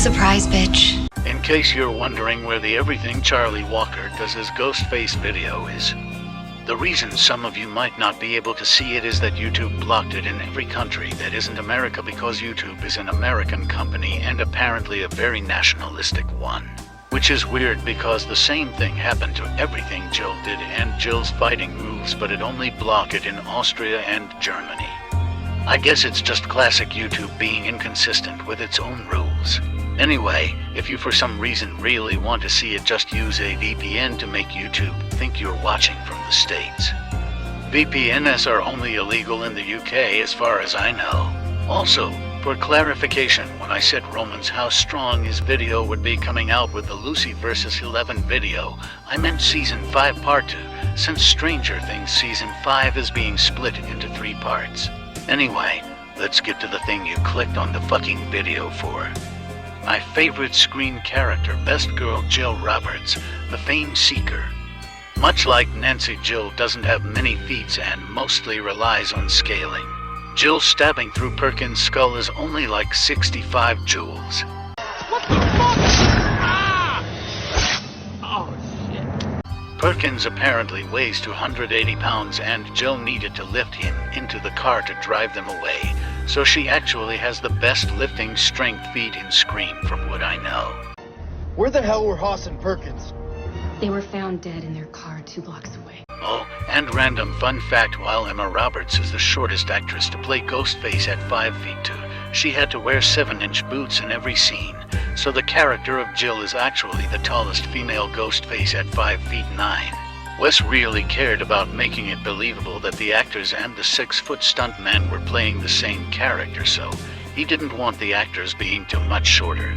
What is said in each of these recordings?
Surprise, bitch. In case you're wondering where the Everything Charlie Walker does his Ghostface video is, the reason some of you might not be able to see it is that YouTube blocked it in every country that isn't America because YouTube is an American company and apparently a very nationalistic one. Which is weird because the same thing happened to Everything Jill did and Jill's fighting moves, but it only blocked it in Austria and Germany. I guess it's just classic YouTube being inconsistent with its own rules. Anyway, if you for some reason really want to see it, just use a VPN to make YouTube think you're watching from the States. VPNs are only illegal in the UK as far as I know. Also, for clarification, when I said Roman's how strong his video would be coming out with the Lucy vs. 11 video, I meant Season 5 Part 2, since Stranger Things Season 5 is being split into 3 parts. Anyway, let's get to the thing you clicked on the fucking video for. My favorite screen character, best girl Jill Roberts, the fame seeker. Much like Nancy, Jill doesn't have many feats and mostly relies on scaling. Jill stabbing through Perkins' skull is only like 65 joules. What the fuck? Ah! Oh, shit. Perkins apparently weighs 280 pounds and Jill needed to lift him into the car to drive them away, so she actually has the best lifting strength feat in Scream from what I know. Where the hell were Haas and Perkins? They were found dead in their car 2 blocks away. Oh, and random fun fact, while Emma Roberts is the shortest actress to play Ghostface at 5 feet 2, she had to wear 7-inch boots in every scene, so the character of Jill is actually the tallest female Ghostface at 5 feet 9. Wes really cared about making it believable that the actors and the 6-foot stuntman were playing the same character, so he didn't want the actors being too much shorter.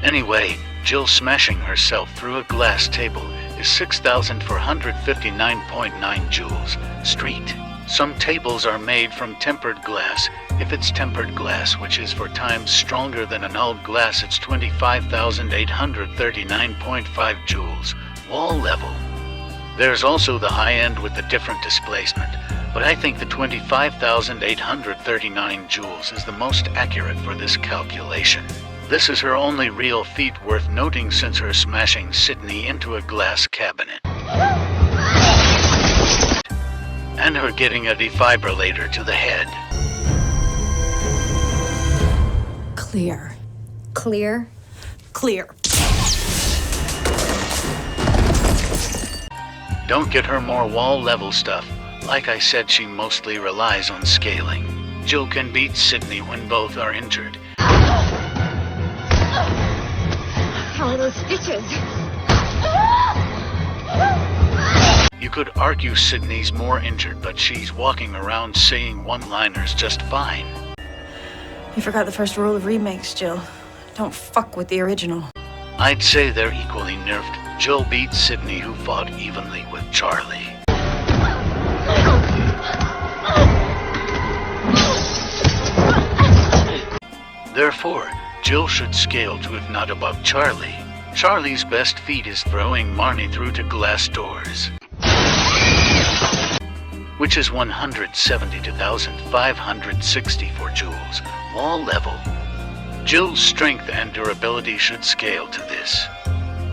Anyway, Jill smashing herself through a glass table is 6,459.9 joules. Street. Some tables are made from tempered glass. If it's tempered glass, which is 4 times stronger than an old glass, it's 25,839.5 joules. Wall level. There's also the high end with the different displacement, but I think the 25,839 joules is the most accurate for this calculation. This is her only real feat worth noting since her smashing Sydney into a glass cabinet. And her getting a defibrillator to the head. Clear. Clear? Clear. Don't get her more wall level stuff. Like I said, she mostly relies on scaling. Jill can beat Sydney when both are injured. How are those stitches? You could argue Sydney's more injured, but she's walking around saying one-liners just fine. You forgot the first rule of remakes, Jill. Don't fuck with the original. I'd say they're equally nerfed. Jill beats Sydney, who fought evenly with Charlie. Therefore, Jill should scale to if not above Charlie. Charlie's best feat is throwing Marnie through to glass doors, which is 172,564 joules. Wall level. Jill's strength and durability should scale to this.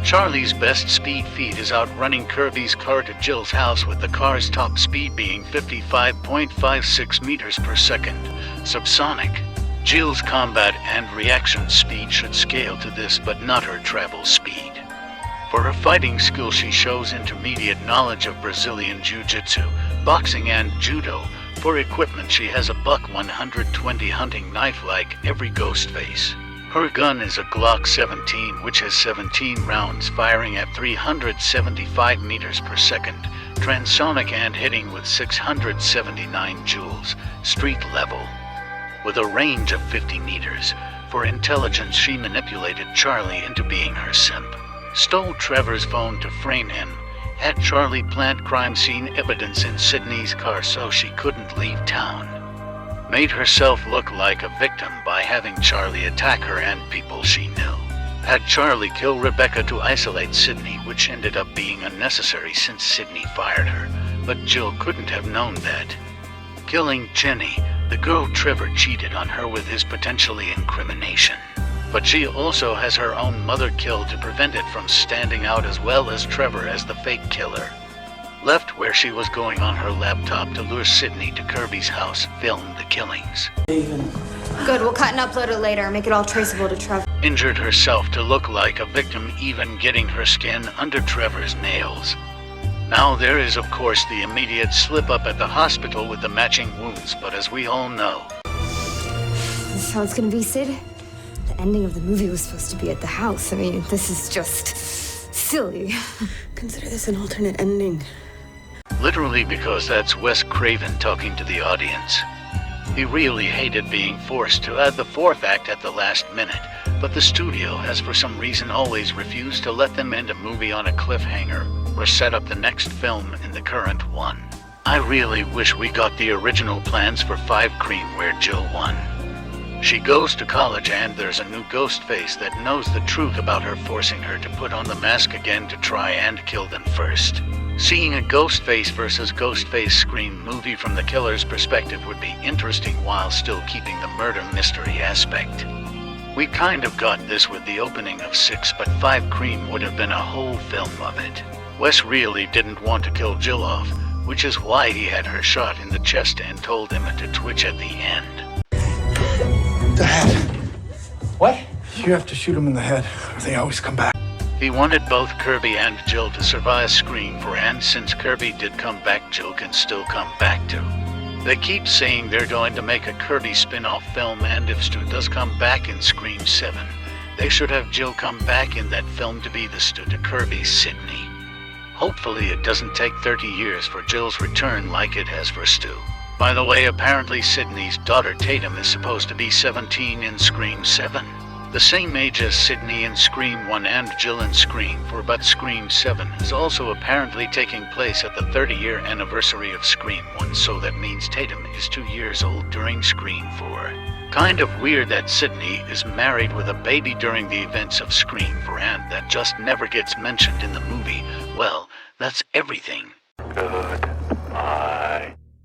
Charlie's best speed feat is outrunning Kirby's car to Jill's house, with the car's top speed being 55.56 meters per second. Subsonic. Jill's combat and reaction speed should scale to this, but not her travel speed. For her fighting skill, she shows intermediate knowledge of Brazilian Jiu-Jitsu, boxing, and judo. For equipment, she has a Buck 120 hunting knife like every Ghostface. Her gun is a Glock 17, which has 17 rounds firing at 375 meters per second, transonic, and hitting with 679 joules, street level. With a range of 50 meters. For intelligence, she manipulated Charlie into being her simp. Stole Trevor's phone to frame him. Had Charlie plant crime scene evidence in Sydney's car so she couldn't leave town. Made herself look like a victim by having Charlie attack her and people she knew. Had Charlie kill Rebecca to isolate Sydney, which ended up being unnecessary since Sydney fired her, but Jill couldn't have known that. Killing Jenny, the girl Trevor cheated on her with his potentially incrimination. But she also has her own mother killed to prevent it from standing out, as well as Trevor as the fake killer. Left where she was going on her laptop to lure Sydney to Kirby's house, film the killings. Good, we'll cut and upload it later. Make it all traceable to Trevor. Injured herself to look like a victim, even getting her skin under Trevor's nails. Now there is of course the immediate slip-up at the hospital with the matching wounds, but as we all know... This is how it's gonna be, Sid? The ending of the movie was supposed to be at the house. I mean, this is just... silly. Consider this an alternate ending. Literally, because that's Wes Craven talking to the audience. He really hated being forced to add the fourth act at the last minute, but the studio has for some reason always refused to let them end a movie on a cliffhanger or set up the next film in the current one. I really wish we got the original plans for 5 Cream where Jill won. She goes to college and there's a new Ghostface that knows the truth about her, forcing her to put on the mask again to try and kill them first. Seeing a Ghostface versus Ghostface Scream movie from the killer's perspective would be interesting while still keeping the murder mystery aspect. We kind of got this with the opening of 6, but 5 Cream would have been a whole film of it. Wes really didn't want to kill Jill off, which is why he had her shot in the chest and told him to twitch at the end. The head. What? You have to shoot him in the head, or they always come back. He wanted both Kirby and Jill to survive Scream 4, and since Kirby did come back, Jill can still come back too. They keep saying they're going to make a Kirby spin-off film, and if Stu does come back in Scream 7, they should have Jill come back in that film to be the Stu to Kirby's Sydney. Hopefully it doesn't take 30 years for Jill's return like it has for Stu. By the way, apparently Sydney's daughter Tatum is supposed to be 17 in Scream 7. The same age as Sydney in Scream 1 and Jill in Scream 4, but Scream 7 is also apparently taking place at the 30-year anniversary of Scream 1, so that means Tatum is 2 years old during Scream 4. Kind of weird that Sydney is married with a baby during the events of Scream 4, and that just never gets mentioned in the movie. Well, that's everything. Good